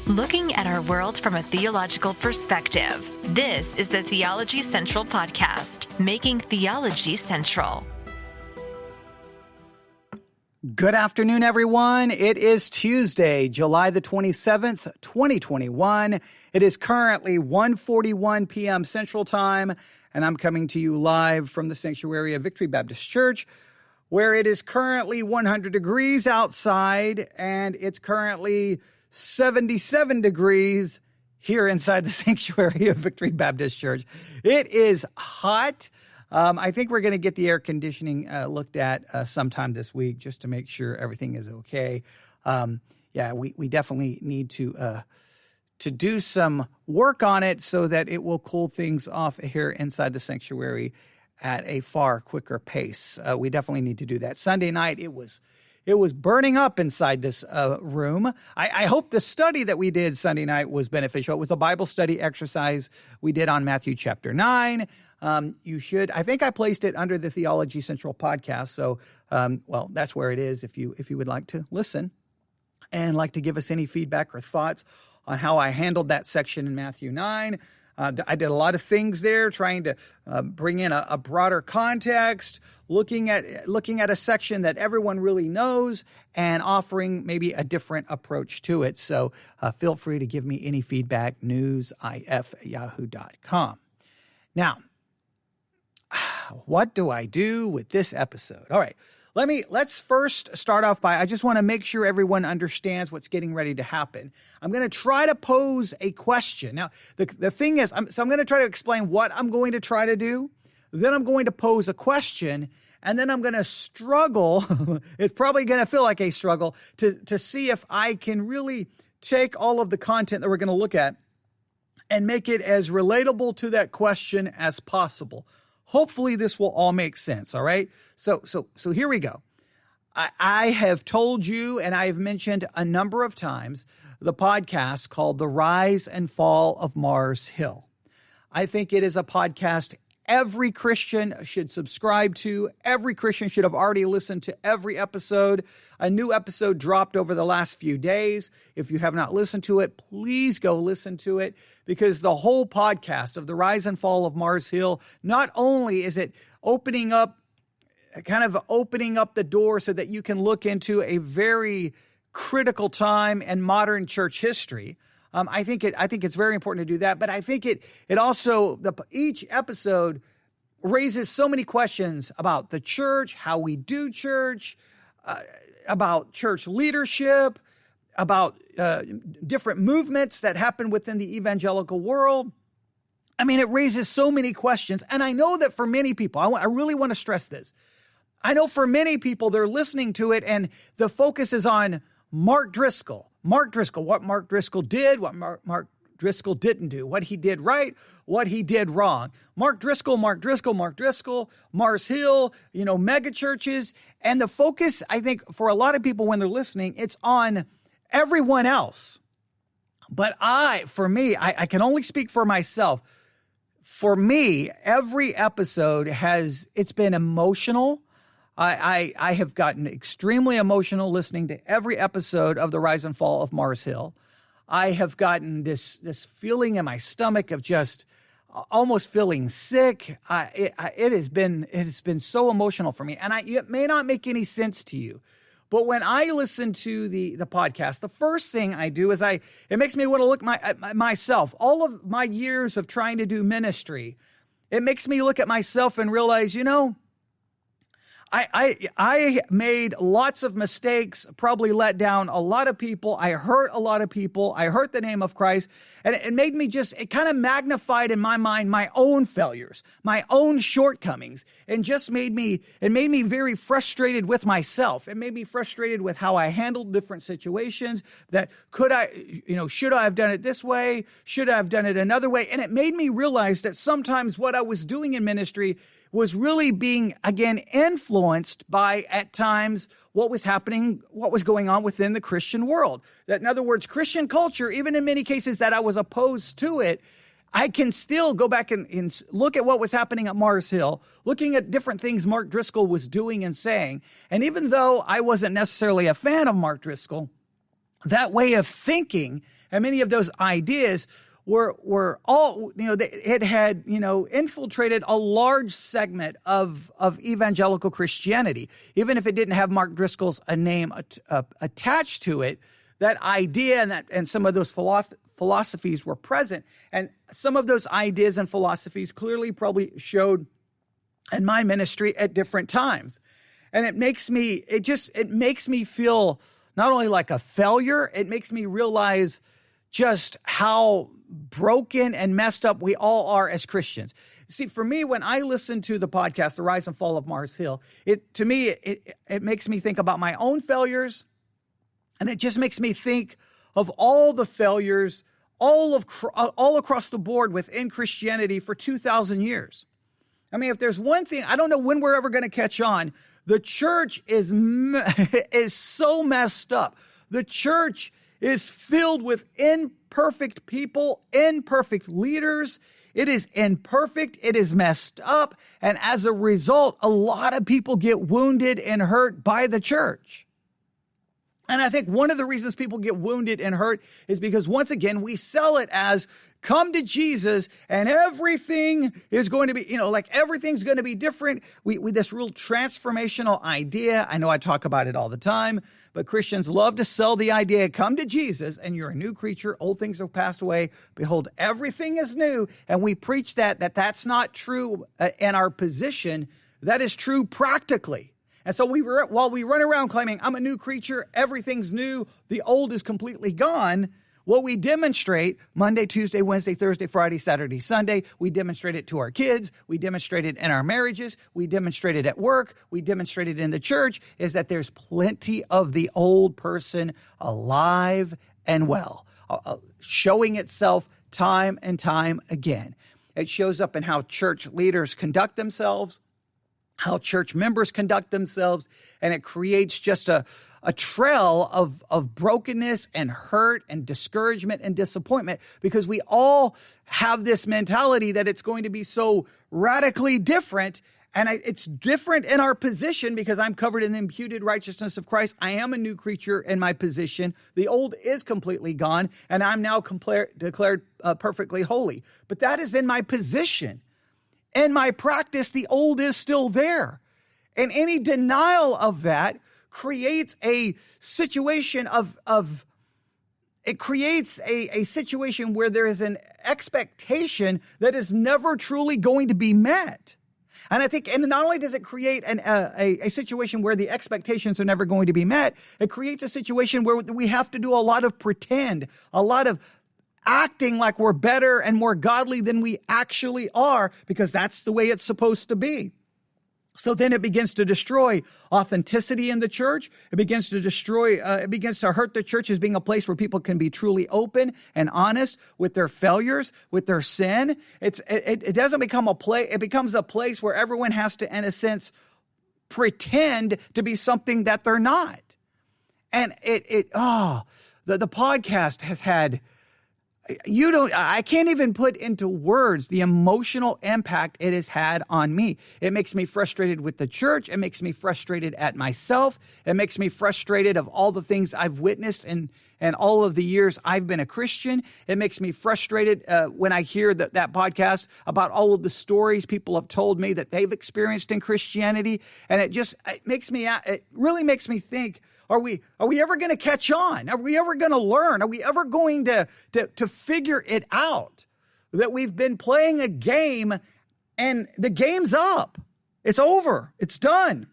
Looking at our world from a theological perspective. This is the Theology Central Podcast, making theology central. Good afternoon, everyone. It is Tuesday, July the 27th, 2021. It is currently 1:41 p.m. Central Time, and I'm coming to you live from the sanctuary of Victory Baptist Church, where it is currently 100 degrees outside, and it's currently 77 degrees here inside the sanctuary of Victory Baptist Church. It is hot. I think we're going to get the air conditioning looked at sometime this week just to make sure everything is okay. We definitely need to do some work on it so that it will cool things off here inside the sanctuary at a far quicker pace. We definitely need to do that. Sunday night, it was burning up inside this room. I hope the study that we did Sunday night was beneficial. It was a Bible study exercise we did on Matthew chapter 9. I think I placed it under the Theology Central podcast. So, that's where it is if you would like to listen and like to give us any feedback or thoughts on how I handled that section in Matthew 9. I did a lot of things there, trying to bring in a broader context, looking at a section that everyone really knows, and offering maybe a different approach to it. So feel free to give me any feedback, newsif@yahoo.com. Now, what do I do with this episode? All right. Let's first start off by, I just want to make sure everyone understands what's getting ready to happen. I'm going to try to pose a question. Now, the thing is, I'm going to try to explain what I'm going to try to do. Then I'm going to pose a question, and then I'm going to struggle. It's probably going to feel like a struggle to see if I can really take all of the content that we're going to look at and make it as relatable to that question as possible. Hopefully this will all make sense, all right? So here we go. I have told you, and I have mentioned a number of times, the podcast called The Rise and Fall of Mars Hill. I think it is a podcast every Christian should subscribe to. Every Christian should have already listened to every episode. A new episode dropped over the last few days. If you have not listened to it, please go listen to it, because the whole podcast of The Rise and Fall of Mars Hill, not only is it opening up the door so that you can look into a very critical time in modern church history. I think it's very important to do that, but I think it also, each episode raises so many questions about the church, how we do church, about church leadership, about different movements that happen within the evangelical world. I mean, it raises so many questions, and I know that for many people, I really want to stress this. I know for many people, they're listening to it, and the focus is on Mark Driscoll. Mark Driscoll, what Mark Driscoll did, what Mark Driscoll didn't do, what he did right, what he did wrong. Mark Driscoll, Mars Hill, mega churches. And the focus, I think, for a lot of people when they're listening, it's on everyone else. But I can only speak for myself. For me, every episode it's been emotional. I have gotten extremely emotional listening to every episode of The Rise and Fall of Mars Hill. I have gotten this feeling in my stomach of just almost feeling sick. It has been so emotional for me, and it may not make any sense to you, but when I listen to the podcast, the first thing I do is it makes me want to look at myself. All of my years of trying to do ministry, it makes me look at myself and realize, I made lots of mistakes, probably let down a lot of people. I hurt a lot of people. I hurt the name of Christ. And it made me it kind of magnified in my mind my own failures, my own shortcomings, and made me very frustrated with myself. It made me frustrated with how I handled different situations. That should I have done it this way? Should I have done it another way? And it made me realize that sometimes what I was doing in ministry was really being, again, influenced by, at times, what was happening, what was going on within the Christian world. That, in other words, Christian culture, even in many cases that I was opposed to it, I can still go back and look at what was happening at Mars Hill, looking at different things Mark Driscoll was doing and saying. And even though I wasn't necessarily a fan of Mark Driscoll, that way of thinking and many of those ideas were all, it had, infiltrated a large segment of evangelical Christianity. Even if it didn't have Mark Driscoll's name attached to it, that idea and some of those philosophies were present. And some of those ideas and philosophies clearly probably showed in my ministry at different times. And it makes me feel not only like a failure, it makes me realize just how broken and messed up we all are as Christians. See, for me, when I listen to the podcast, The Rise and Fall of Mars Hill, it makes me think about my own failures, and it just makes me think of all the failures all across the board within Christianity for 2,000 years. I mean, if there's one thing, I don't know when we're ever going to catch on. The church is so messed up. The church is filled with imperfect people, imperfect leaders. It is imperfect. It is messed up. And as a result, a lot of people get wounded and hurt by the church. And I think one of the reasons people get wounded and hurt is because, once again, we sell it as come to Jesus and everything is going to be, everything's going to be different. We this real transformational idea. I know I talk about it all the time, but Christians love to sell the idea, come to Jesus and you're a new creature. Old things have passed away. Behold, everything is new. And we preach that's not true in our position. That is true practically. And so while we run around claiming I'm a new creature, everything's new, the old is completely gone, what we demonstrate Monday, Tuesday, Wednesday, Thursday, Friday, Saturday, Sunday, we demonstrate it to our kids, we demonstrate it in our marriages, we demonstrate it at work, we demonstrate it in the church, is that there's plenty of the old person alive and well, showing itself time and time again. It shows up in how church leaders conduct themselves, how church members conduct themselves, and it creates just a trail of brokenness and hurt and discouragement and disappointment, because we all have this mentality that it's going to be so radically different. And it's different in our position because I'm covered in the imputed righteousness of Christ. I am a new creature in my position. The old is completely gone, and I'm now declared perfectly holy. But that is in my position. In my practice, the old is still there. And any denial of that creates a situation a situation where there is an expectation that is never truly going to be met. And I think, and not only does it create a situation where the expectations are never going to be met, it creates a situation where we have to do a lot of pretend, a lot of acting like we're better and more godly than we actually are, because that's the way it's supposed to be. So then it begins to destroy authenticity in the church. It begins to hurt the church as being a place where people can be truly open and honest with their failures, with their sin. It doesn't become a place. It becomes a place where everyone has to, in a sense, pretend to be something that they're not. And the podcast has had, I can't even put into words the emotional impact it has had on me. It makes me frustrated with the church. It makes me frustrated at myself. It makes me frustrated of all the things I've witnessed and all of the years I've been a Christian. It makes me frustrated when I hear that podcast about all of the stories people have told me that they've experienced in Christianity. And it really makes me think, Are we ever going to catch on? Are we ever going to learn? Are we ever going to figure it out? That we've been playing a game and the game's up. It's over. It's done.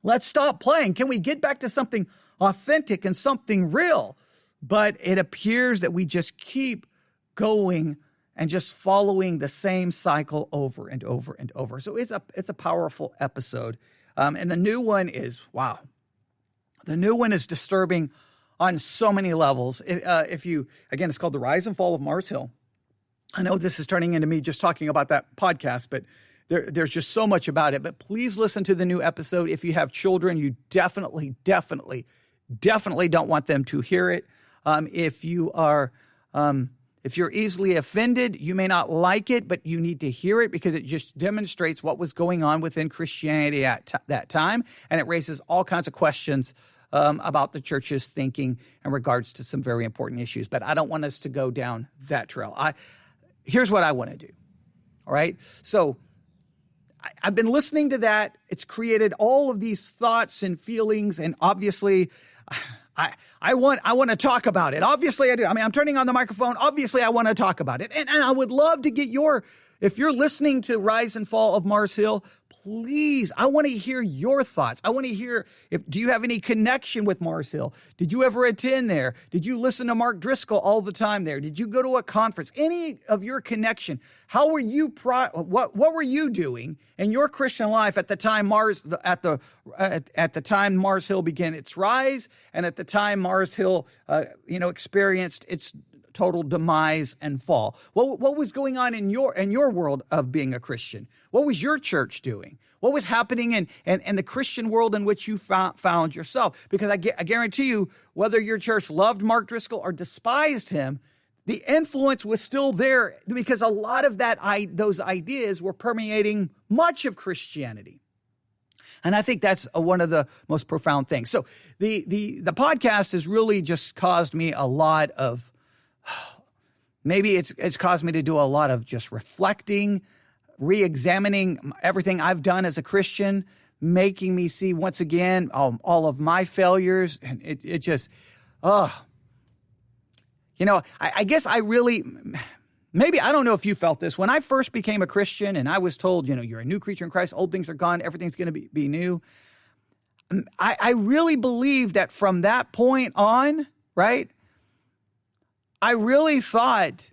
Let's stop playing. Can we get back to something authentic and something real? But it appears that we just keep going and just following the same cycle over and over and over. So it's a powerful episode. And the new one is, wow. The new one is disturbing on so many levels. It's called The Rise and Fall of Mars Hill. I know this is turning into me just talking about that podcast, but there's just so much about it. But please listen to the new episode. If you have children, you definitely don't want them to hear it. If you're easily offended, you may not like it, but you need to hear it because it just demonstrates what was going on within Christianity at that time. And it raises all kinds of questions about the church's thinking in regards to some very important issues. But I don't want us to go down that trail. Here's what I want to do. All right. So I've been listening to that. It's created all of these thoughts and feelings. And obviously, I want to talk about it. Obviously, I do. I mean, I'm turning on the microphone. Obviously, I want to talk about it. And I would love to get if you're listening to Rise and Fall of Mars Hill, please, I want to hear your thoughts. I want to hear, do you have any connection with Mars Hill? Did you ever attend there? Did you listen to Mark Driscoll all the time there? Did you go to a conference? Any of your connection? How were you, what were you doing in your Christian life at the time at the time Mars Hill began its rise, and at the time Mars Hill, experienced its total demise and fall? What was going on in your world of being a Christian? What was your church doing? What was happening in the Christian world in which you found yourself? Because I guarantee you, whether your church loved Mark Driscoll or despised him, the influence was still there, because a lot of those ideas were permeating much of Christianity. And I think that's one of the most profound things. So the podcast has really just caused me a lot of, maybe it's caused me to do a lot of just reflecting, re-examining everything I've done as a Christian, making me see once again all of my failures. And it just, I guess I really, maybe, I don't know if you felt this. When I first became a Christian and I was told, you're a new creature in Christ, old things are gone, everything's going to be new. I really believe that from that point on, right, I really thought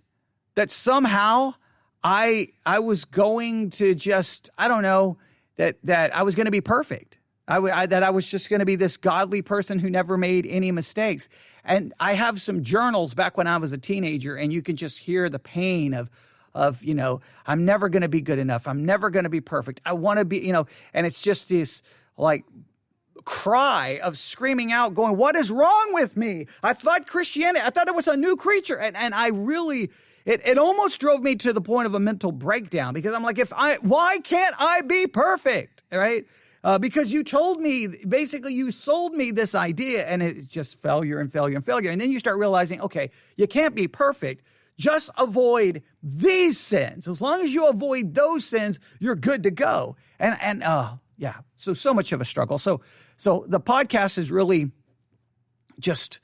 that somehow I was going to just, I don't know, that I was going to be perfect. That I was just going to be this godly person who never made any mistakes. And I have some journals back when I was a teenager, and you can just hear the pain of I'm never going to be good enough. I'm never going to be perfect. I want to be, and it's just this like cry of screaming out, going, what is wrong with me? I thought it was a new creature. And I really, it almost drove me to the point of a mental breakdown, because I'm like, why can't I be perfect? Right? Because you told me, basically you sold me this idea, and it's just failure and failure and failure. And then you start realizing, okay, you can't be perfect. Just avoid these sins. As long as you avoid those sins, you're good to go. So much of a struggle. So the podcast has really just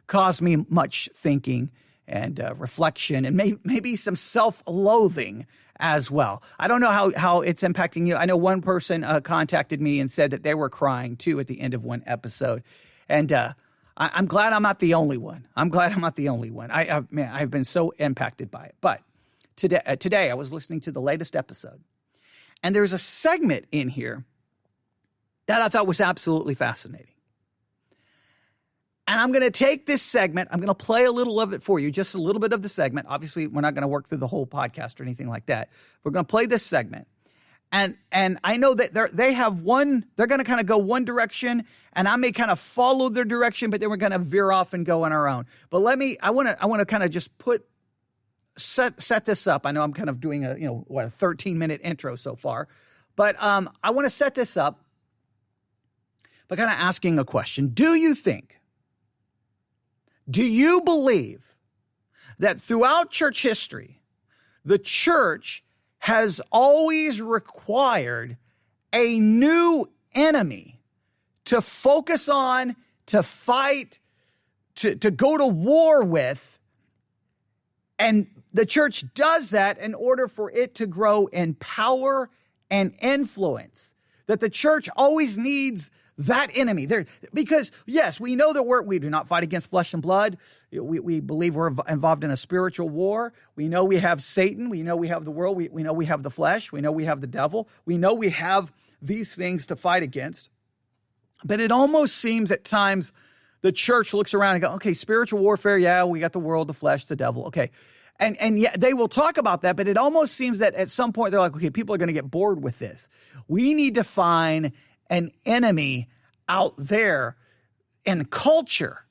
caused me much thinking and reflection, and maybe some self-loathing as well. I don't know how it's impacting you. I know one person contacted me and said that they were crying too at the end of one episode. And I'm glad I'm not the only one. I've been so impacted by it. But today I was listening to the latest episode, and there's a segment in here that I thought was absolutely fascinating. And I'm going to take this segment. I'm going to play a little of it for you, just a little bit of the segment. Obviously, we're not going to work through the whole podcast or anything like that. We're going to play this segment. And I know that they're going to kind of go one direction, and I may kind of follow their direction, but then we're going to veer off and go on our own. But I want to kind of just set this up. I know I'm kind of doing a 13-minute intro so far, but I want to set this up by kind of asking a question. Do you believe that throughout church history, the church has always required a new enemy to focus on, to fight, to go to war with? And the church does that in order for it to grow in power and influence. That the church always needs that enemy there, because yes, we know that we do not fight against flesh and blood. We believe we're involved in a spiritual war. We know we have Satan. We know we have the world. We know we have the flesh. We know we have the devil. We know we have these things to fight against. But it almost seems at times the church looks around and go, okay, spiritual warfare. Yeah, we got the world, the flesh, the devil. Okay. And yeah, they will talk about that, but it almost seems that at some point they're like, okay, people are going to get bored with this. We need to find an enemy out there in culture.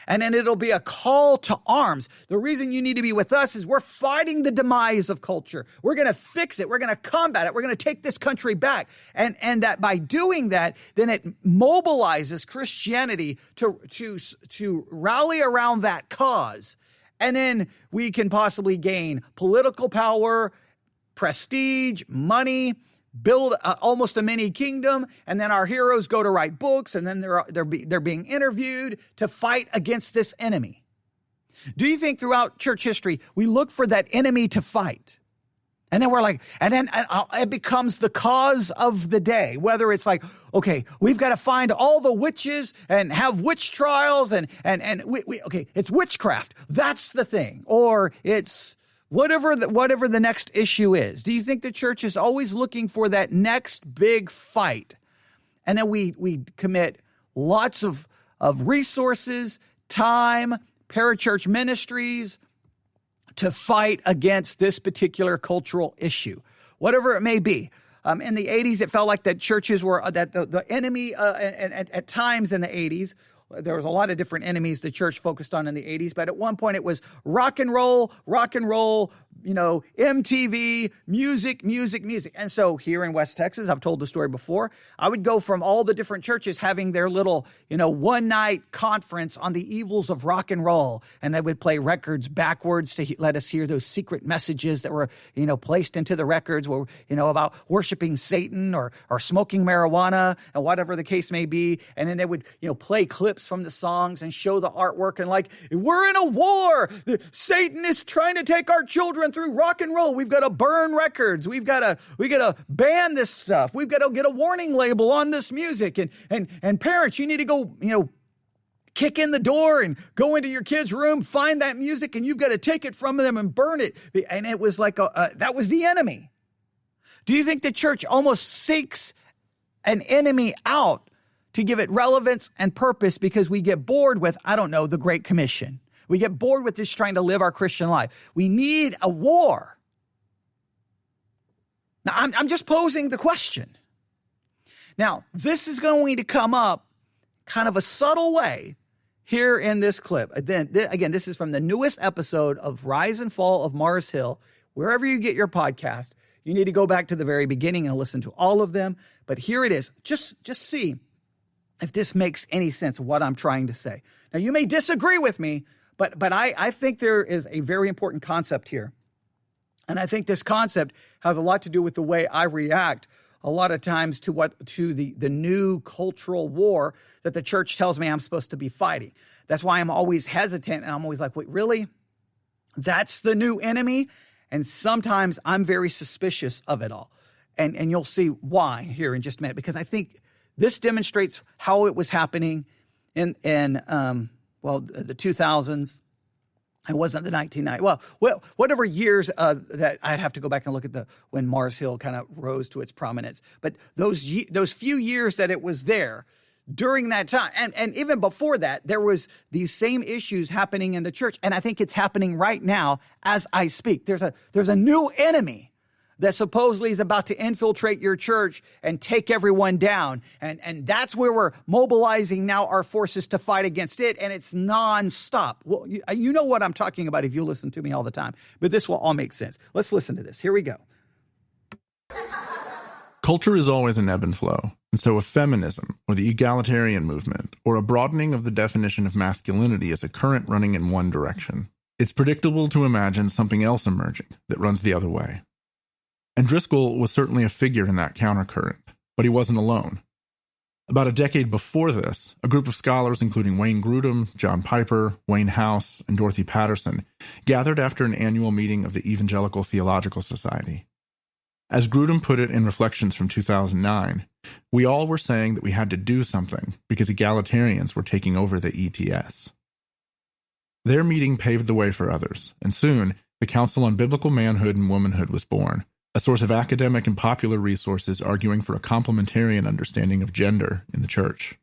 And then it'll be a call to arms. The reason you need to be with us is we're fighting the demise of culture. We're going to fix it. We're going to combat it. We're going to take this country back. And that by doing that, then it mobilizes Christianity to rally around that cause. And then we can possibly gain political power, prestige, money, build almost a mini kingdom, and then our heroes go to write books, and then they're being interviewed to fight against this enemy. Do you think throughout church history we look for that enemy to fight? And then we're like, and then it becomes the cause of the day. Whether it's like, okay, we've got to find all the witches and have witch trials, and okay, it's witchcraft. That's the thing, or it's whatever the next issue is. Do you think the church is always looking for that next big fight? And then we commit lots of resources, time, parachurch ministries to fight against this particular cultural issue, whatever it may be. In the 80s, it felt like that churches were that the enemy, and at times in the 80s, there was a lot of different enemies the church focused on in the 80s, but at one point it was rock and roll, MTV, music. And so here in West Texas, I've told the story before, I would go from all the different churches having their little, one night conference on the evils of rock and roll. And they would play records backwards to let us hear those secret messages that were, placed into the records were, about worshiping Satan or smoking marijuana and whatever the case may be. And then they would, play clips from the songs and show the artwork and like, we're in a war. Satan is trying to take our children through rock and roll. We've got to burn records. We got to ban this stuff. We've got to get a warning label on this music. And parents, you need to go, kick in the door and go into your kid's room, find that music, and you've got to take it from them and burn it. And it was like, that was the enemy. Do you think the church almost seeks an enemy out to give it relevance and purpose because we get bored with, the Great Commission? We get bored with just trying to live our Christian life. We need a war. Now, I'm just posing the question. Now, this is going to come up kind of a subtle way here in this clip. Again, this is from the newest episode of Rise and Fall of Mars Hill. Wherever you get your podcast, you need to go back to the very beginning and listen to all of them. But here it is. Just see if this makes any sense of what I'm trying to say. Now, you may disagree with me, but I think there is a very important concept here. And I think this concept has a lot to do with the way I react a lot of times to the new cultural war that the church tells me I'm supposed to be fighting. That's why I'm always hesitant, and I'm always like, wait, really? That's the new enemy? And sometimes I'm very suspicious of it all. And you'll see why here in just a minute, because I think this demonstrates how it was happening in the 2000s. It wasn't the 1990s. Well, whatever years that I'd have to go back and look at when Mars Hill kind of rose to its prominence. But those few years that it was there during that time, and even before that, there was these same issues happening in the church. And I think it's happening right now as I speak. There's a new enemy that supposedly is about to infiltrate your church and take everyone down. And that's where we're mobilizing now our forces to fight against it, and it's nonstop. Well, you know what I'm talking about if you listen to me all the time, but this will all make sense. Let's listen to this. Here we go. Culture is always an ebb and flow, and so if feminism, or the egalitarian movement, or a broadening of the definition of masculinity is a current running in one direction, it's predictable to imagine something else emerging that runs the other way. And Driscoll was certainly a figure in that countercurrent, but he wasn't alone. About a decade before this, a group of scholars including Wayne Grudem, John Piper, Wayne House, and Dorothy Patterson gathered after an annual meeting of the Evangelical Theological Society. As Grudem put it in Reflections from 2009, we all were saying that we had to do something because egalitarians were taking over the ETS. Their meeting paved the way for others, and soon the Council on Biblical Manhood and Womanhood was born, a source of academic and popular resources arguing for a complementarian understanding of gender in the church.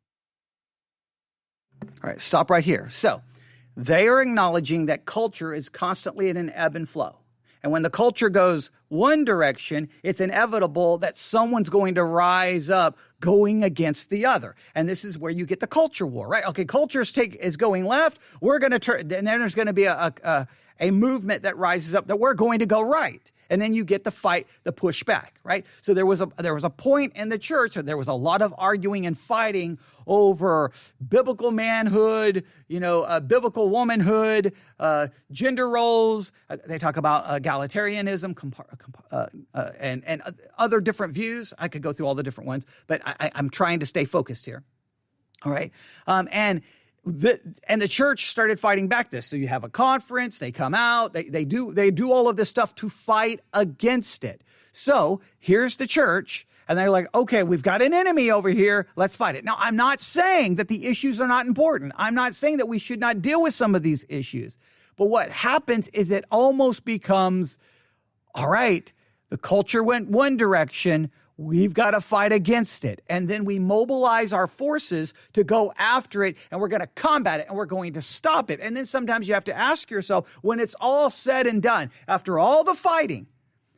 All right, stop right here. So they are acknowledging that culture is constantly in an ebb and flow. And when the culture goes one direction, it's inevitable that someone's going to rise up going against the other. And this is where you get the culture war, right? Okay, culture is going left. We're going to turn, and then there's going to be a movement that rises up that we're going to go right. And then you get the fight, the pushback, right? So there was a point in the church where there was a lot of arguing and fighting over biblical manhood, biblical womanhood, gender roles. They talk about egalitarianism and other different views. I could go through all the different ones, but I'm trying to stay focused here. All right, and the church started fighting back this. So you have a conference, they come out, they do all of this stuff to fight against it. So here's the church, and they're like, okay, we've got an enemy over here, let's fight it. Now, I'm not saying that the issues are not important. I'm not saying that we should not deal with some of these issues. But what happens is it almost becomes, all right, the culture went one direction, we've got to fight against it. And then we mobilize our forces to go after it, and we're going to combat it, and we're going to stop it. And then sometimes you have to ask yourself, when it's all said and done, after all the fighting,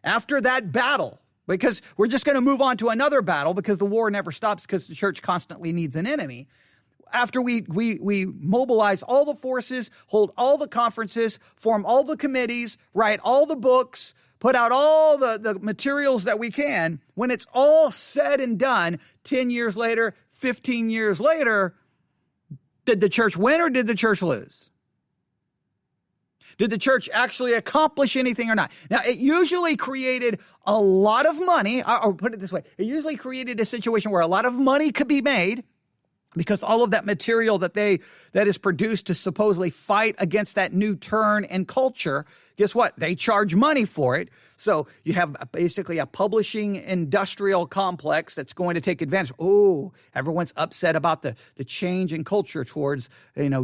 after that battle, because we're just going to move on to another battle because the war never stops because the church constantly needs an enemy. After we mobilize all the forces, hold all the conferences, form all the committees, write all the books, put out all the materials that we can, when it's all said and done, 10 years later, 15 years later, did the church win or did the church lose? Did the church actually accomplish anything or not? Now, it usually created a lot of money, or put it this way, it usually created a situation where a lot of money could be made, because all of that material that is produced to supposedly fight against that new turn in culture, guess what? They charge money for it. So you have basically a publishing industrial complex that's going to take advantage. Oh, everyone's upset about the change in culture towards,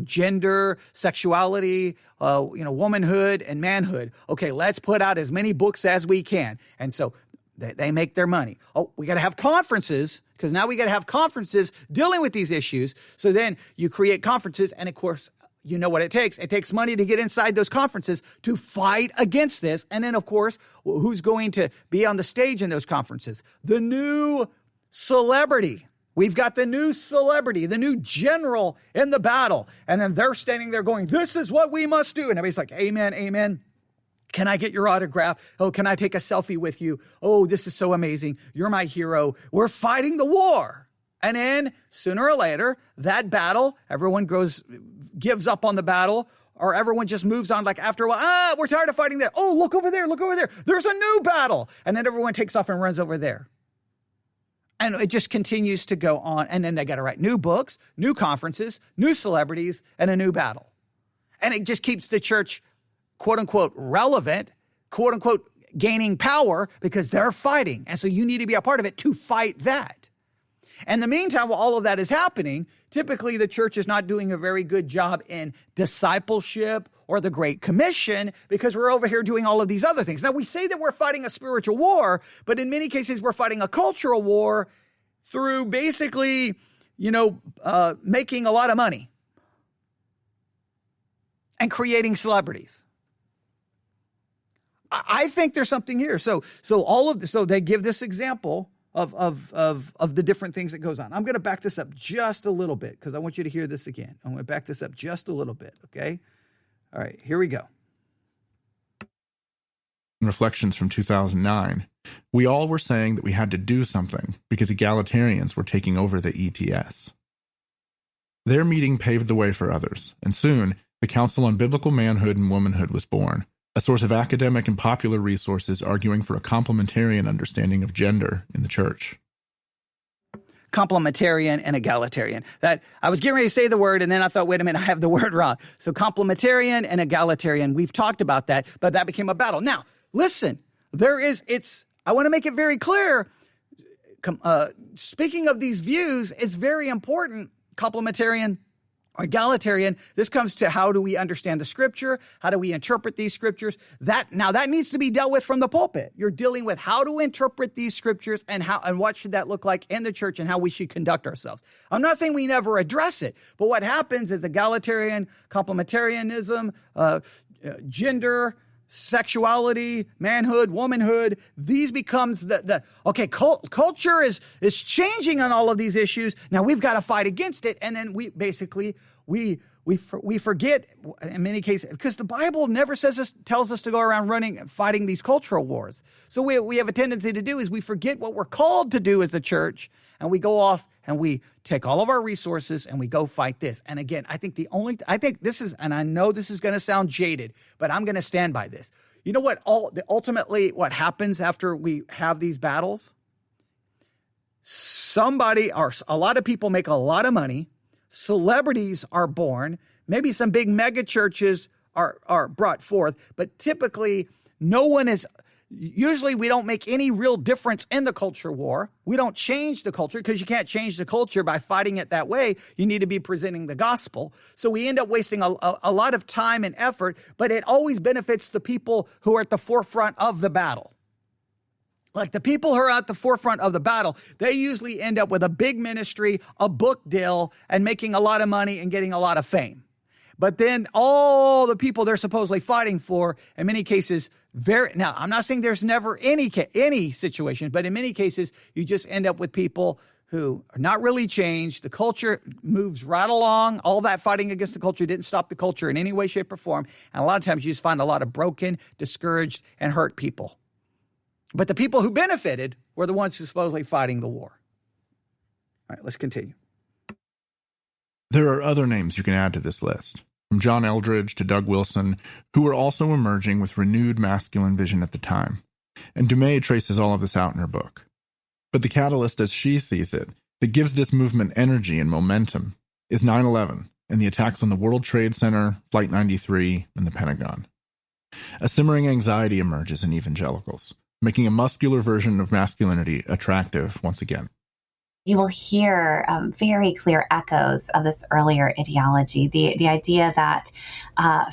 gender, sexuality, womanhood and manhood. Okay, let's put out as many books as we can. And so they make their money. Oh, we got to have conferences, because now we got to have conferences dealing with these issues. So then you create conferences, and of course, you know what it takes. It takes money to get inside those conferences to fight against this. And then, of course, who's going to be on the stage in those conferences? The new celebrity. We've got the new celebrity, the new general in the battle. And then they're standing there going, this is what we must do. And everybody's like, amen, amen. Can I get your autograph? Oh, can I take a selfie with you? Oh, this is so amazing. You're my hero. We're fighting the war. And then sooner or later, that battle, everyone gives up on the battle, or everyone just moves on. Like after a while, we're tired of fighting that. Oh, look over there. Look over there. There's a new battle. And then everyone takes off and runs over there. And it just continues to go on. And then they got to write new books, new conferences, new celebrities, and a new battle. And it just keeps the church, quote unquote, relevant, quote unquote, gaining power, because they're fighting. And so you need to be a part of it to fight that. And in the meantime, while all of that is happening, typically the church is not doing a very good job in discipleship or the Great Commission, because we're over here doing all of these other things. Now, we say that we're fighting a spiritual war, but in many cases, we're fighting a cultural war through basically, making a lot of money and creating celebrities. I think there's something here. So they give this example of the different things that goes on. I'm going to back this up just a little bit because I want you to hear this again. I'm going to back this up just a little bit. Okay. All right, here we go. Reflections from 2009. We all were saying that we had to do something because egalitarians were taking over the ETS. Their meeting paved the way for others, and soon the Council on Biblical Manhood and Womanhood was born, a source of academic and popular resources arguing for a complementarian understanding of gender in the church. Complementarian and egalitarian. That I was getting ready to say the word, and then I thought, wait a minute, I have the word wrong. So complementarian and egalitarian, we've talked about that, but that became a battle. Now, listen, I want to make it very clear. Speaking of these views, it's very important, complementarian or egalitarian. This comes to how do we understand the scripture? How do we interpret these scriptures? That needs to be dealt with from the pulpit. You're dealing with how to interpret these scriptures and what should that look like in the church and how we should conduct ourselves. I'm not saying we never address it, but what happens is egalitarian, complementarianism, gender, sexuality, manhood, womanhood, these becomes culture is changing on all of these issues. Now we've got to fight against it. And then we forget in many cases, because the Bible never tells us to go around running and fighting these cultural wars. So we have a tendency to do is we forget what we're called to do as the church, and we go off and we take all of our resources and we go fight this. And again, I think this is, and I know this is going to sound jaded, but I'm going to stand by this. You know what? Ultimately, what happens after we have these battles? A lot of people make a lot of money. Celebrities are born. Maybe some big mega churches are brought forth, but typically usually we don't make any real difference in the culture war. We don't change the culture, because you can't change the culture by fighting it that way. You need to be presenting the gospel. So we end up wasting a lot of time and effort, but it always benefits the people who are at the forefront of the battle. Like the people who are at the forefront of the battle, they usually end up with a big ministry, a book deal, and making a lot of money and getting a lot of fame. But then all the people they're supposedly fighting for, in many cases, now I'm not saying there's never any situation, but in many cases, you just end up with people who are not really changed. The culture moves right along. All that fighting against the culture didn't stop the culture in any way, shape, or form. And a lot of times you just find a lot of broken, discouraged, and hurt people. But the people who benefited were the ones who supposedly fighting the war. All right, let's continue. There are other names you can add to this list, from John Eldridge to Doug Wilson, who were also emerging with renewed masculine vision at the time. And Dumais traces all of this out in her book. But the catalyst, as she sees it, that gives this movement energy and momentum is 9/11 and the attacks on the World Trade Center, Flight 93, and the Pentagon. A simmering anxiety emerges in evangelicals, making a muscular version of masculinity attractive once again. You will hear very clear echoes of this earlier ideology, the idea that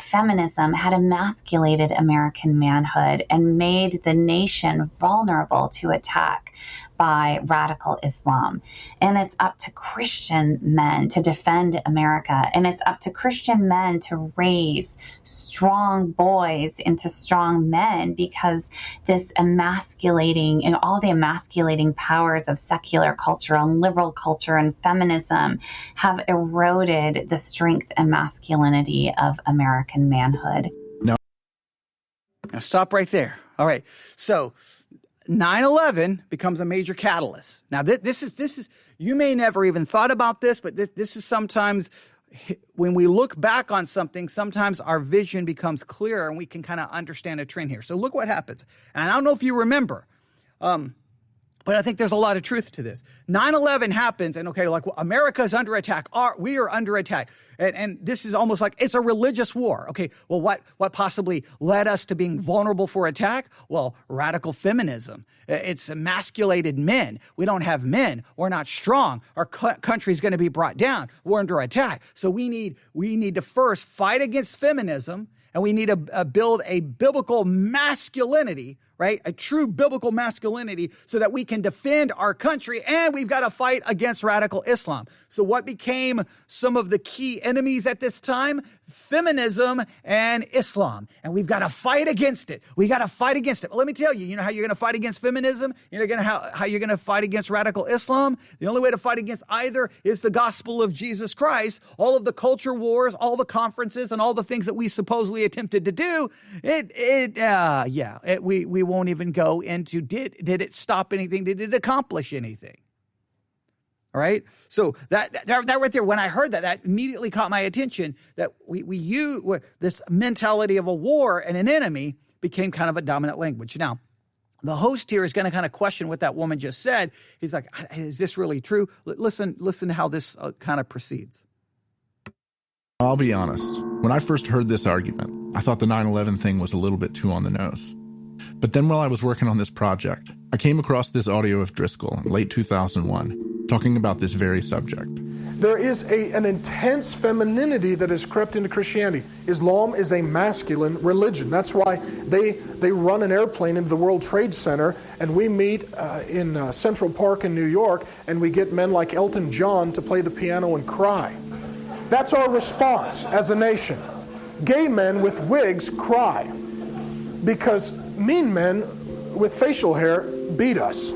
feminism had emasculated American manhood and made the nation vulnerable to attack by radical Islam. And it's up to Christian men to defend America. And it's up to Christian men to raise strong boys into strong men, because this emasculating and all the emasculating powers of secular culture and liberal culture and feminism have eroded the strength and masculinity of American manhood. Now stop right there. All right. So 9/11 becomes a major catalyst. Now, this is you may never even thought about this, but this is sometimes when we look back on something, sometimes our vision becomes clearer and we can kind of understand a trend here. So look what happens. And I don't know if you remember, but I think there's a lot of truth to this. 9/11 happens, and America's under attack. We are under attack. And this is almost like it's a religious war. Okay, well, what possibly led us to being vulnerable for attack? Well, radical feminism. It's emasculated men. We don't have men. We're not strong. Our country's going to be brought down. We're under attack. So we need to first fight against feminism, and we need to build a biblical masculinity, right? A true biblical masculinity, so that we can defend our country, and we've got to fight against radical Islam. So what became some of the key enemies at this time? Feminism and Islam. And we've got to fight against it. We got to fight against it. But let me tell you, you know how you're going to fight against feminism? You know how you're going to fight against radical Islam? The only way to fight against either is the gospel of Jesus Christ. All of the culture wars, all the conferences, and all the things that we supposedly attempted to do, we won't even go into did it stop anything? Did it accomplish anything? All right. So that right there, when I heard that immediately caught my attention, that we use this mentality of a war and an enemy became kind of a dominant language. Now, the host here is going to kind of question what that woman just said. He's like, is this really true? Listen to how this kind of proceeds. I'll be honest. When I first heard this argument, I thought the 9/11 thing was a little bit too on the nose. But then while I was working on this project, I came across this audio of Driscoll in late 2001 talking about this very subject. There is an intense femininity that has crept into Christianity. Islam is a masculine religion. That's why they run an airplane into the World Trade Center, and we meet in Central Park in New York, and we get men like Elton John to play the piano and cry. That's our response as a nation. Gay men with wigs cry. because mean men with facial hair beat us.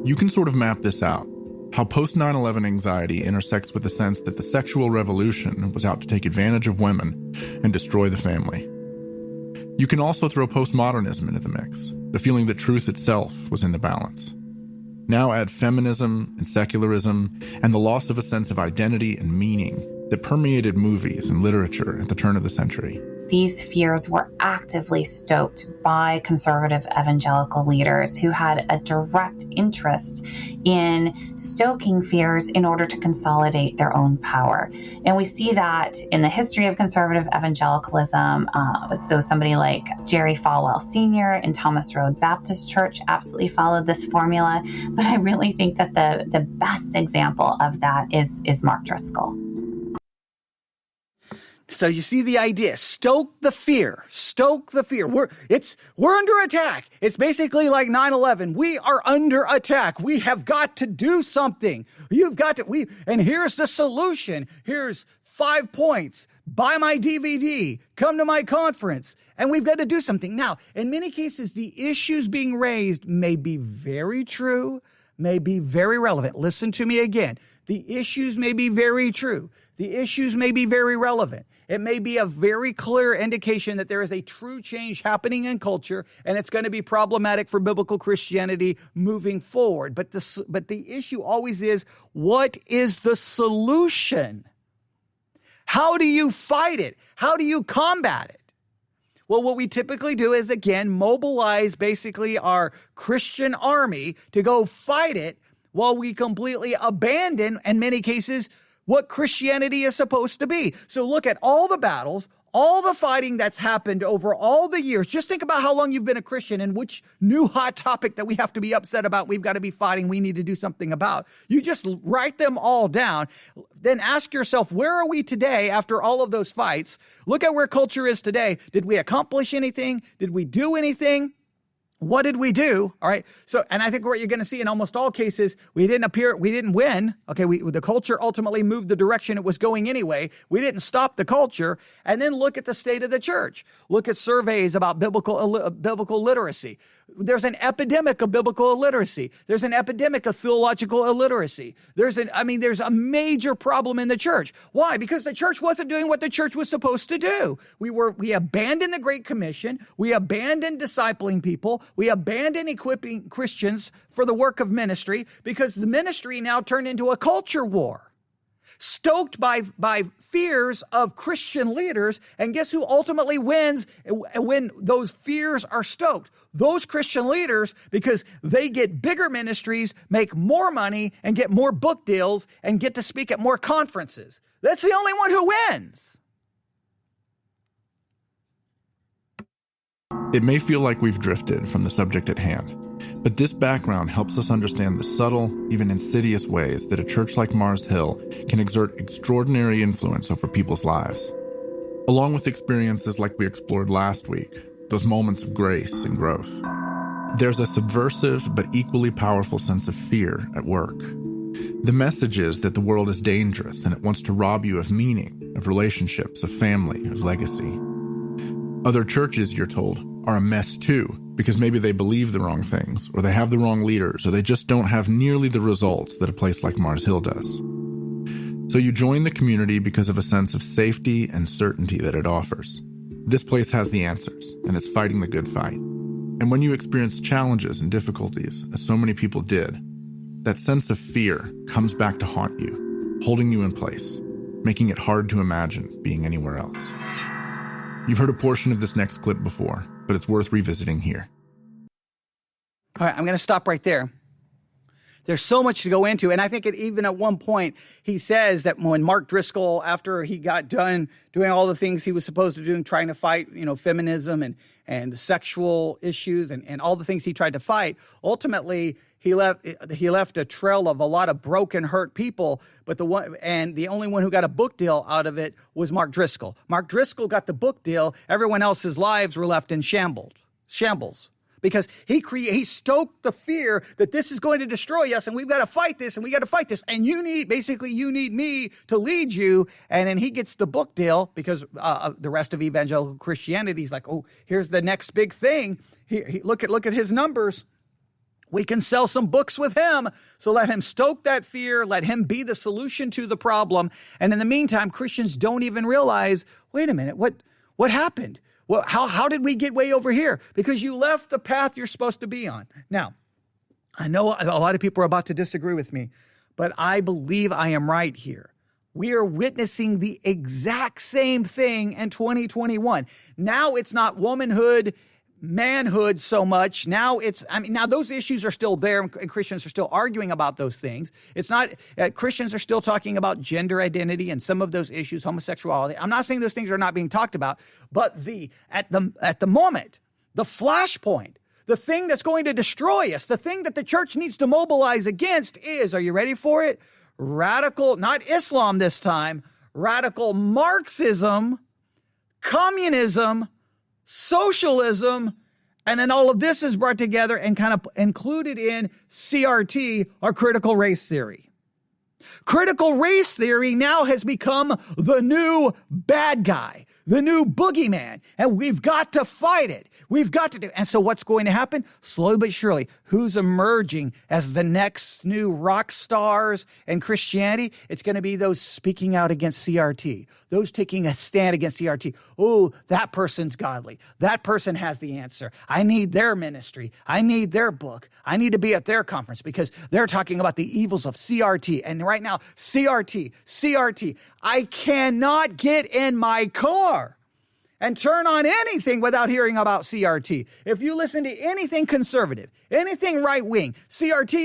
You can sort of map this out, how post 9/11 anxiety intersects with the sense that the sexual revolution was out to take advantage of women and destroy the family. You can also throw postmodernism into the mix, the feeling that truth itself was in the balance. Now add feminism and secularism and the loss of a sense of identity and meaning that permeated movies and literature at the turn of the century. These fears were actively stoked by conservative evangelical leaders who had a direct interest in stoking fears in order to consolidate their own power. And we see that in the history of conservative evangelicalism. So somebody like Jerry Falwell Sr. in Thomas Road Baptist Church absolutely followed this formula. But I really think that the best example of that is Mark Driscoll. So you see the idea, stoke the fear. We're under attack. It's basically like 9/11. We are under attack. We have got to do something. And here's the solution. Here's 5 points. Buy my DVD, come to my conference, and we've got to do something. Now, in many cases, the issues being raised may be very true, may be very relevant. Listen to me again. The issues may be very true. The issues may be very relevant. It may be a very clear indication that there is a true change happening in culture, and it's going to be problematic for biblical Christianity moving forward. But the issue always is, what is the solution? How do you fight it? How do you combat it? Well, what we typically do is, again, mobilize basically our Christian army to go fight it while we completely abandon, in many cases, what Christianity is supposed to be. So look at all the battles, all the fighting that's happened over all the years. Just think about how long you've been a Christian and which new hot topic that we have to be upset about, we've got to be fighting, we need to do something about. You just write them all down. Then ask yourself, where are we today after all of those fights? Look at where culture is today. Did we accomplish anything? Did we do anything? What did we do? All right. So, and I think what you're going to see in almost all cases, we didn't win. Okay. The culture ultimately moved the direction it was going anyway. We didn't stop the culture. And then look at the state of the church. Look at surveys about biblical literacy. There's an epidemic of biblical illiteracy. There's an epidemic of theological illiteracy. There's a major problem in the church. Why? Because the church wasn't doing what the church was supposed to do. We abandoned the Great Commission. We abandoned discipling people. We abandoned equipping Christians for the work of ministry because the ministry now turned into a culture war, stoked by fears of Christian leaders. And guess who ultimately wins when those fears are stoked? Those Christian leaders, because they get bigger ministries, make more money, and get more book deals, and get to speak at more conferences. That's the only one who wins. It may feel like we've drifted from the subject at hand, but this background helps us understand the subtle, even insidious ways that a church like Mars Hill can exert extraordinary influence over people's lives. Along with experiences like we explored last week, those moments of grace and growth, there's a subversive but equally powerful sense of fear at work. The message is that the world is dangerous and it wants to rob you of meaning, of relationships, of family, of legacy. Other churches, you're told, are a mess too, because maybe they believe the wrong things, or they have the wrong leaders, or they just don't have nearly the results that a place like Mars Hill does. So you join the community because of a sense of safety and certainty that it offers. This place has the answers, and it's fighting the good fight. And when you experience challenges and difficulties, as so many people did, that sense of fear comes back to haunt you, holding you in place, making it hard to imagine being anywhere else. You've heard a portion of this next clip before, but it's worth revisiting here. All right, I'm going to stop right there. There's so much to go into, and I think even at one point, he says that when Mark Driscoll, after he got done doing all the things he was supposed to do and trying to fight, feminism and the sexual issues and all the things he tried to fight, ultimately he left a trail of a lot of broken, hurt people, but the only one who got a book deal out of it was Mark Driscoll. Mark Driscoll got the book deal. Everyone else's lives were left in shambles. because he stoked the fear that this is going to destroy us and we've got to fight this and we got to fight this. And you need me to lead you. And then he gets the book deal because the rest of evangelical Christianity is like, oh, here's the next big thing. Look at his numbers. We can sell some books with him. So let him stoke that fear. Let him be the solution to the problem. And in the meantime, Christians don't even realize, wait a minute, what happened? Well, how did we get way over here? Because you left the path you're supposed to be on. Now, I know a lot of people are about to disagree with me, but I believe I am right here. We are witnessing the exact same thing in 2021. Now it's not womanhood, manhood so much. Now now those issues are still there and Christians are still arguing about those things. It's not, Christians are still talking about gender identity and some of those issues, homosexuality. I'm not saying those things are not being talked about, but at the moment, the flashpoint, the thing that's going to destroy us, the thing that the church needs to mobilize against is, are you ready for it? Radical, not Islam this time, radical Marxism, communism, socialism, and then all of this is brought together and kind of included in CRT, or critical race theory. Critical race theory now has become the new bad guy, the new boogeyman, and we've got to fight it. We've got to do. And so what's going to happen? Slowly but surely, who's emerging as the next new rock stars in Christianity? It's going to be those speaking out against CRT, those taking a stand against CRT. Oh, that person's godly. That person has the answer. I need their ministry. I need their book. I need to be at their conference because they're talking about the evils of CRT. And right now, CRT. I cannot get in my car and turn on anything without hearing about CRT. If you listen to anything conservative, anything right-wing, CRT.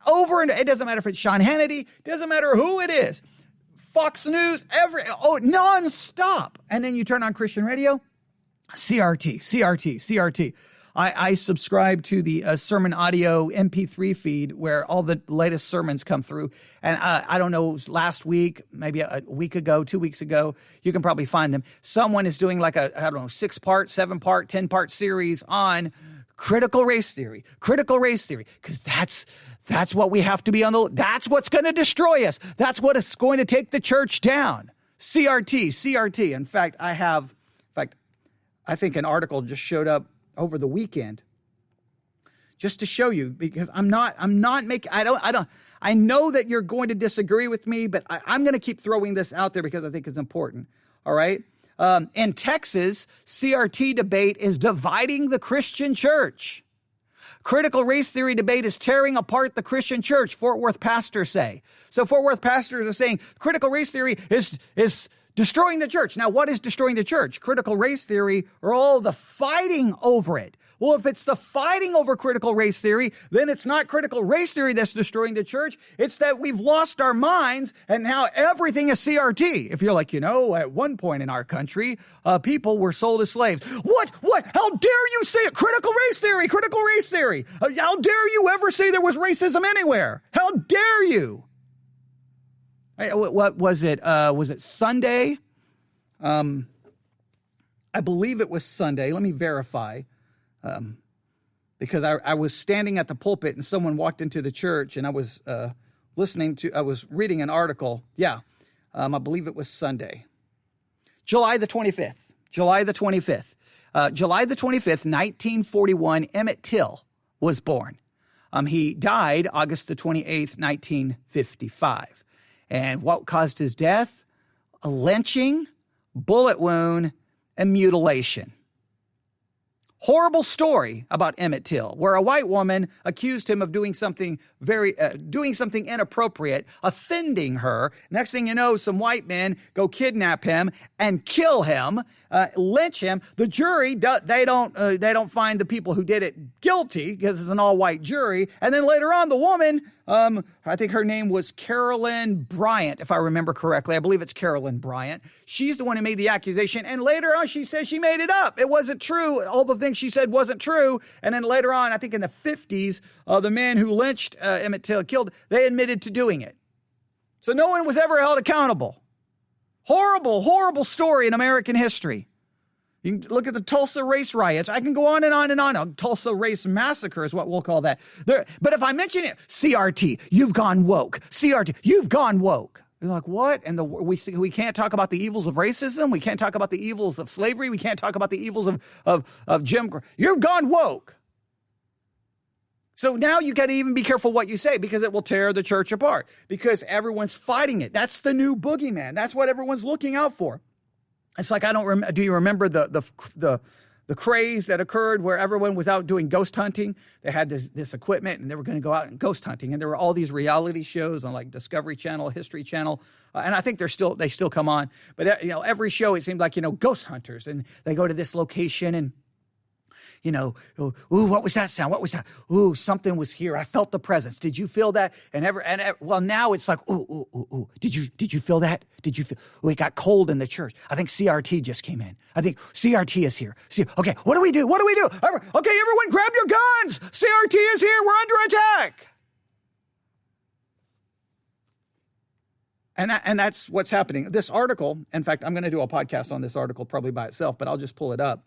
Over and it doesn't matter if it's Sean Hannity, doesn't matter who it is. Fox News, nonstop. And then you turn on Christian radio, CRT. I subscribe to the sermon audio MP3 feed where all the latest sermons come through. And I don't know, it was last week, maybe a week ago, 2 weeks ago, you can probably find them. Someone is doing like a, 6-part, 7-part, 10-part series on critical race theory, because that's what we have to be on that's what's going to destroy us. That's what is going to take the church down. CRT. In fact, I think an article just showed up over the weekend just to show you, because I know that you're going to disagree with me, but I'm going to keep throwing this out there because I think it's important. All right. In Texas, CRT debate is dividing the Christian church. Critical race theory debate is tearing apart the Christian church, Fort Worth pastors say. So Fort Worth pastors are saying critical race theory is destroying the church. Now, what is destroying the church? Critical race theory or all the fighting over it? Well, if it's the fighting over critical race theory, then it's not critical race theory that's destroying the church. It's that we've lost our minds and now everything is CRT. If you're like, at one point in our country, people were sold as slaves. What? How dare you say it? Critical race theory. How dare you ever say there was racism anywhere? How dare you? What was it? Was it Sunday? I believe it was Sunday. Let me verify. Because I was standing at the pulpit and someone walked into the church and I was I was reading an article. Yeah, I believe it was Sunday. July the 25th, 1941, Emmett Till was born. He died August the 28th, 1955. And what caused his death? A lynching, bullet wound, and mutilation. Horrible story about Emmett Till, where a white woman accused him of doing something inappropriate, offending her. Next thing you know, some white men go kidnap him and kill him, lynch him. The jury they don't find the people who did it guilty because it's an all-white jury. And then later on, the woman, I think her name was Carolyn Bryant, if I remember correctly. I believe it's Carolyn Bryant. She's the one who made the accusation. And later on, she says she made it up. It wasn't true. All the things she said wasn't true. And then later on, I think in the 50s, the man who lynched Emmett Till, they admitted to doing it. So no one was ever held accountable. Horrible, horrible story in American history. You can look at the Tulsa race riots. I can go on and on and on. Tulsa race massacre I can go on and on and on. Tulsa race massacre is what we'll call that. But if I mention it, CRT, you've gone woke. CRT, you've gone woke. You're like, what? And we can't talk about the evils of racism. We can't talk about the evils of slavery. We can't talk about the evils of Jim Crow. You've gone woke. So now you got to even be careful what you say, because it will tear the church apart, because everyone's fighting it. That's the new boogeyman. That's what everyone's looking out for. It's like, do you remember the craze that occurred where everyone was out doing ghost hunting? They had this equipment and they were going to go out and ghost hunting. And there were all these reality shows on like Discovery Channel, History Channel. And I think they still come on. But, every show, it seemed like, ghost hunters. And they go to this location and, ooh, what was that sound? What was that? Ooh, something was here. I felt the presence. Did you feel that? Well, now it's like, ooh. Did you feel that? It got cold in the church. I think CRT just came in. I think CRT is here. Okay, what do we do? Okay, everyone grab your guns. CRT is here. We're under attack. And that's what's happening. This article, in fact, I'm going to do a podcast on this article probably by itself, but I'll just pull it up.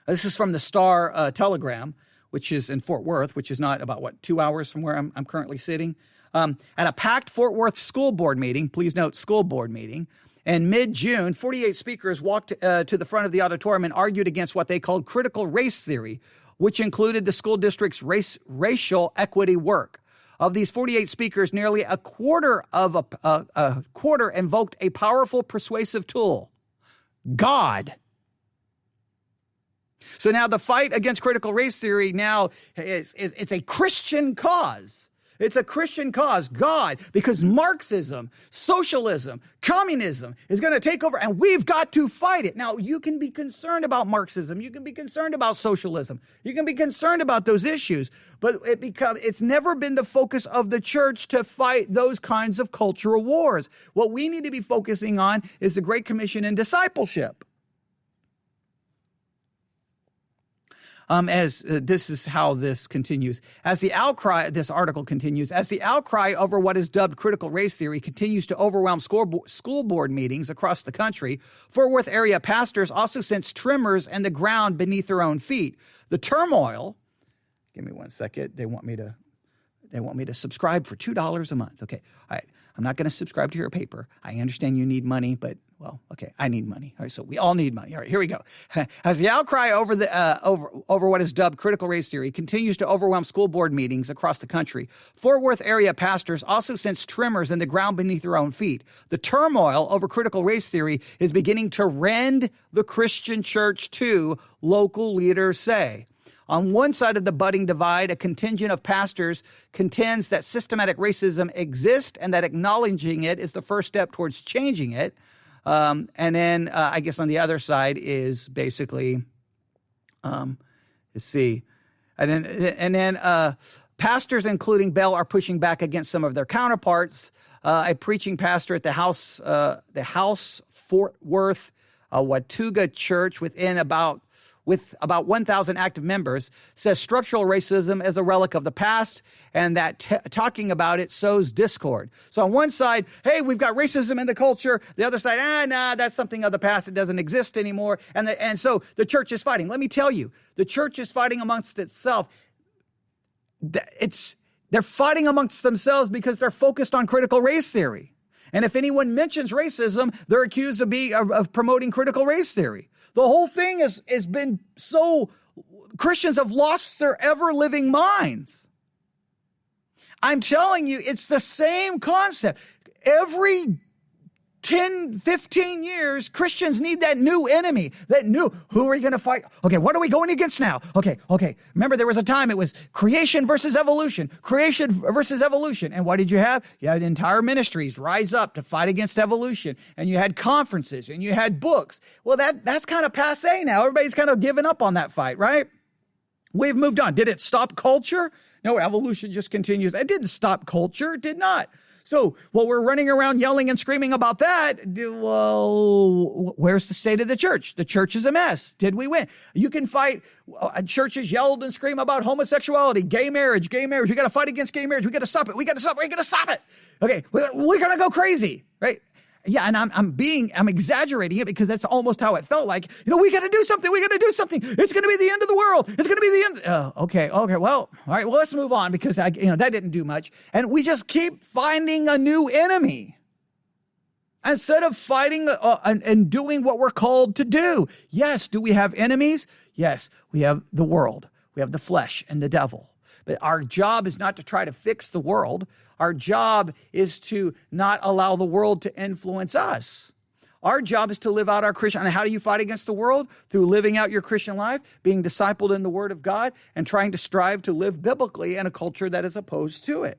This is from the Star Telegram, which is in Fort Worth, which is not about, 2 hours from where I'm currently sitting. At a packed Fort Worth school board meeting, please note school board meeting, in mid-June, 48 speakers walked to the front of the auditorium and argued against what they called critical race theory, which included the school district's racial equity work. Of these 48 speakers, nearly a quarter invoked a powerful persuasive tool, God. So now the fight against critical race theory now it's a Christian cause. It's a Christian cause, God, because Marxism, socialism, communism is going to take over, and we've got to fight it. Now, you can be concerned about Marxism. You can be concerned about socialism. You can be concerned about those issues, but it's never been the focus of the church to fight those kinds of cultural wars. What we need to be focusing on is the Great Commission and discipleship. This is how this continues. This article continues, as the outcry over what is dubbed critical race theory continues to overwhelm school board meetings across the country, Fort Worth area pastors also sense tremors in the ground beneath their own feet. The turmoil, give me 1 second. They want me to subscribe for $2 a month. Okay. All right. I'm not going to subscribe to your paper. I understand you need money, but okay, I need money. All right, so we all need money. All right, here we go. As the outcry over what is dubbed critical race theory continues to overwhelm school board meetings across the country, Fort Worth area pastors also sense tremors in the ground beneath their own feet. The turmoil over critical race theory is beginning to rend the Christian church too, local leaders say. On one side of the budding divide, a contingent of pastors contends that systematic racism exists and that acknowledging it is the first step towards changing it. And then I guess on the other side is basically, let's see. And then pastors, including Bell, are pushing back against some of their counterparts. A preaching pastor at the House Fort Worth Watauga Church with about 1,000 active members, says structural racism is a relic of the past and that talking about it sows discord. So on one side, hey, we've got racism in the culture. The other side, that's something of the past. It doesn't exist anymore. And so the church is fighting. Let me tell you, the church is fighting amongst itself. They're fighting amongst themselves because they're focused on critical race theory. And if anyone mentions racism, they're accused of promoting critical race theory. The whole thing has been so, Christians have lost their ever-living minds. I'm telling you, it's the same concept. Every 10, 15 years, Christians need that new enemy, who are you going to fight? Okay, what are we going against now? Okay. Remember, there was a time it was creation versus evolution. And what did you have? You had entire ministries rise up to fight against evolution. And you had conferences and you had books. Well, that's kind of passé now. Everybody's kind of given up on that fight, right? We've moved on. Did it stop culture? No, evolution just continues. It didn't stop culture. It did not. So while we're running around yelling and screaming about that, well, where's the state of the church? The church is a mess. Did we win? You can fight. Churches yelled and screamed about homosexuality, gay marriage. We got to fight against gay marriage. We got to stop it. We got to stop it. Okay, we're going to go crazy, right? Yeah, and I'm exaggerating it because that's almost how it felt like. We got to do something. We got to do something. It's going to be the end of the world. It's going to be the end. Oh, okay. Well, all right. Well, let's move on because that didn't do much. And we just keep finding a new enemy instead of fighting and doing what we're called to do. Yes. Do we have enemies? Yes. We have the world. We have the flesh and the devil. But our job is not to try to fix the world. Our job is to not allow the world to influence us. Our job is to live out our Christian. And how do you fight against the world? Through living out your Christian life, being discipled in the Word of God, and trying to strive to live biblically in a culture that is opposed to it.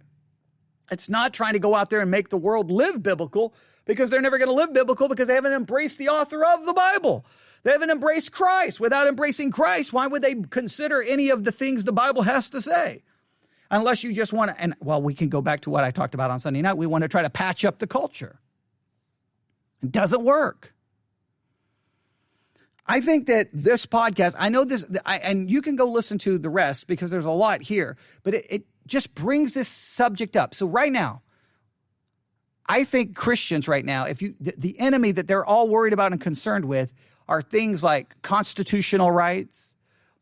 It's not trying to go out there and make the world live biblical, because they're never going to live biblical because they haven't embraced the author of the Bible. They haven't embraced Christ. Without embracing Christ, why would they consider any of the things the Bible has to say? Unless you just want to, we can go back to what I talked about on Sunday night. We want to try to patch up the culture. It doesn't work. I think that this podcast, I know this, and you can go listen to the rest because there's a lot here, but it just brings this subject up. So right now, I think Christians right now, the enemy that they're all worried about and concerned with are things like constitutional rights,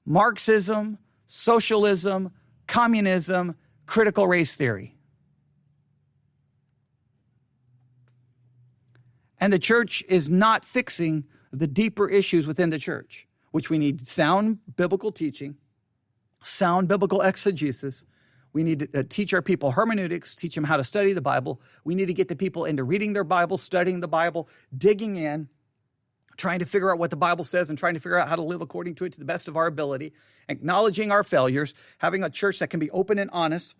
Marxism, socialism, communism, critical race theory. And the church is not fixing the deeper issues within the church, which we need sound biblical teaching, sound biblical exegesis. We need to teach our people hermeneutics, teach them how to study the Bible. We need to get the people into reading their Bible, studying the Bible, digging in, trying to figure out what the Bible says and trying to figure out how to live according to it to the best of our ability, acknowledging our failures, having a church that can be open and honest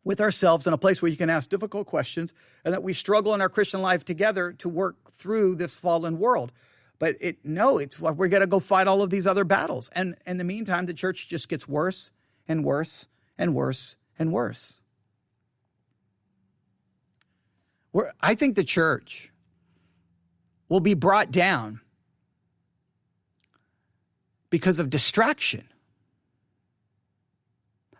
with ourselves in a place where you can ask difficult questions, and that we struggle in our Christian life together to work through this fallen world. But we're going to go fight all of these other battles. And in the meantime, the church just gets worse and worse and worse and worse. I think the church will be brought down because of distraction.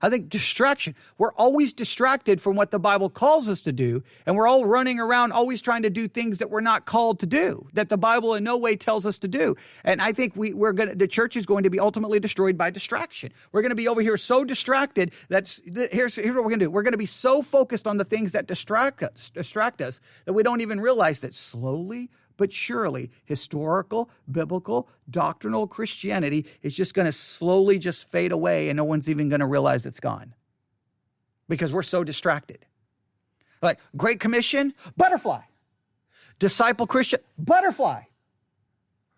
I think distraction. We're always distracted from what the Bible calls us to do, and we're all running around always trying to do things that we're not called to do, that the Bible in no way tells us to do. And I think the church is going to be ultimately destroyed by distraction. We're going to be over here so distracted that here's what we're going to do. We're going to be so focused on the things that distract us that we don't even realize that slowly but surely, historical, biblical, doctrinal Christianity is just going to slowly just fade away, and no one's even going to realize it's gone because we're so distracted. Like Great Commission, butterfly. Disciple Christian, butterfly.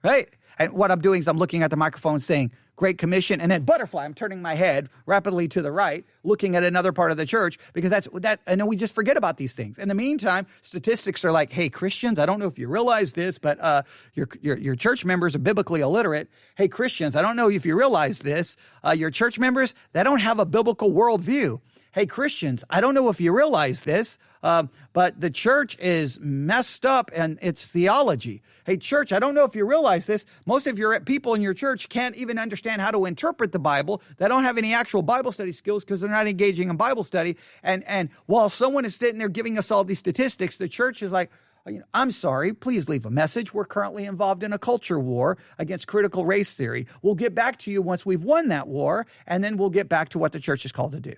Right? And what I'm doing is I'm looking at the microphone saying Great Commission and then butterfly. I'm turning my head rapidly to the right, looking at another part of the church because that's that. And then we just forget about these things. In the meantime, statistics are like, hey, Christians, I don't know if you realize this, but your church members are biblically illiterate. Hey, Christians, I don't know if you realize this. Your church members, they don't have a biblical worldview. Hey, Christians, I don't know if you realize this, but the church is messed up in its theology. Hey, church, I don't know if you realize this. Most of your people in your church can't even understand how to interpret the Bible. They don't have any actual Bible study skills because they're not engaging in Bible study. And while someone is sitting there giving us all these statistics, the church is like, I'm sorry, please leave a message. We're currently involved in a culture war against critical race theory. We'll get back to you once we've won that war, and then we'll get back to what the church is called to do.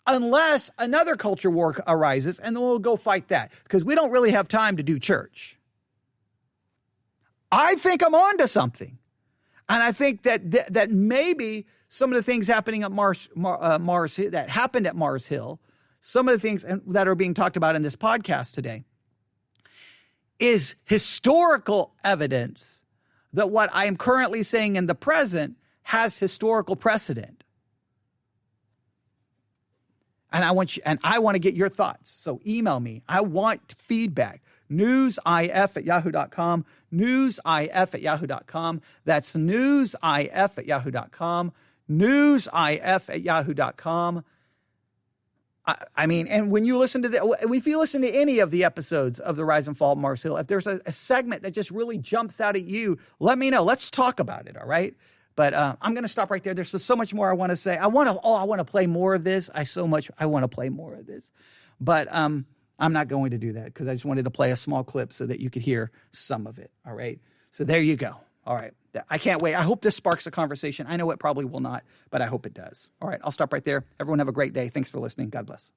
Unless another culture war arises, and then we'll go fight that because we don't really have time to do church. I think I'm on to something. And I think that maybe some of the things happening at that happened at Mars Hill, some of the things that are being talked about in this podcast today, is historical evidence that what I am currently saying in the present has historical precedent. And I want to get your thoughts. So email me. I want feedback. newsif@yahoo.com. newsif@yahoo.com. That's newsif@yahoo.com. newsif@yahoo.com. I mean, and when you listen to if you listen to any of the episodes of the Rise and Fall of Mars Hill, if there's a segment that just really jumps out at you, let me know. Let's talk about it. All right. But I'm going to stop right there. There's so much more I want to say. I want to play more of this. I want to play more of this. But I'm not going to do that because I just wanted to play a small clip so that you could hear some of it. All right. So there you go. All right. I can't wait. I hope this sparks a conversation. I know it probably will not, but I hope it does. All right. I'll stop right there. Everyone have a great day. Thanks for listening. God bless.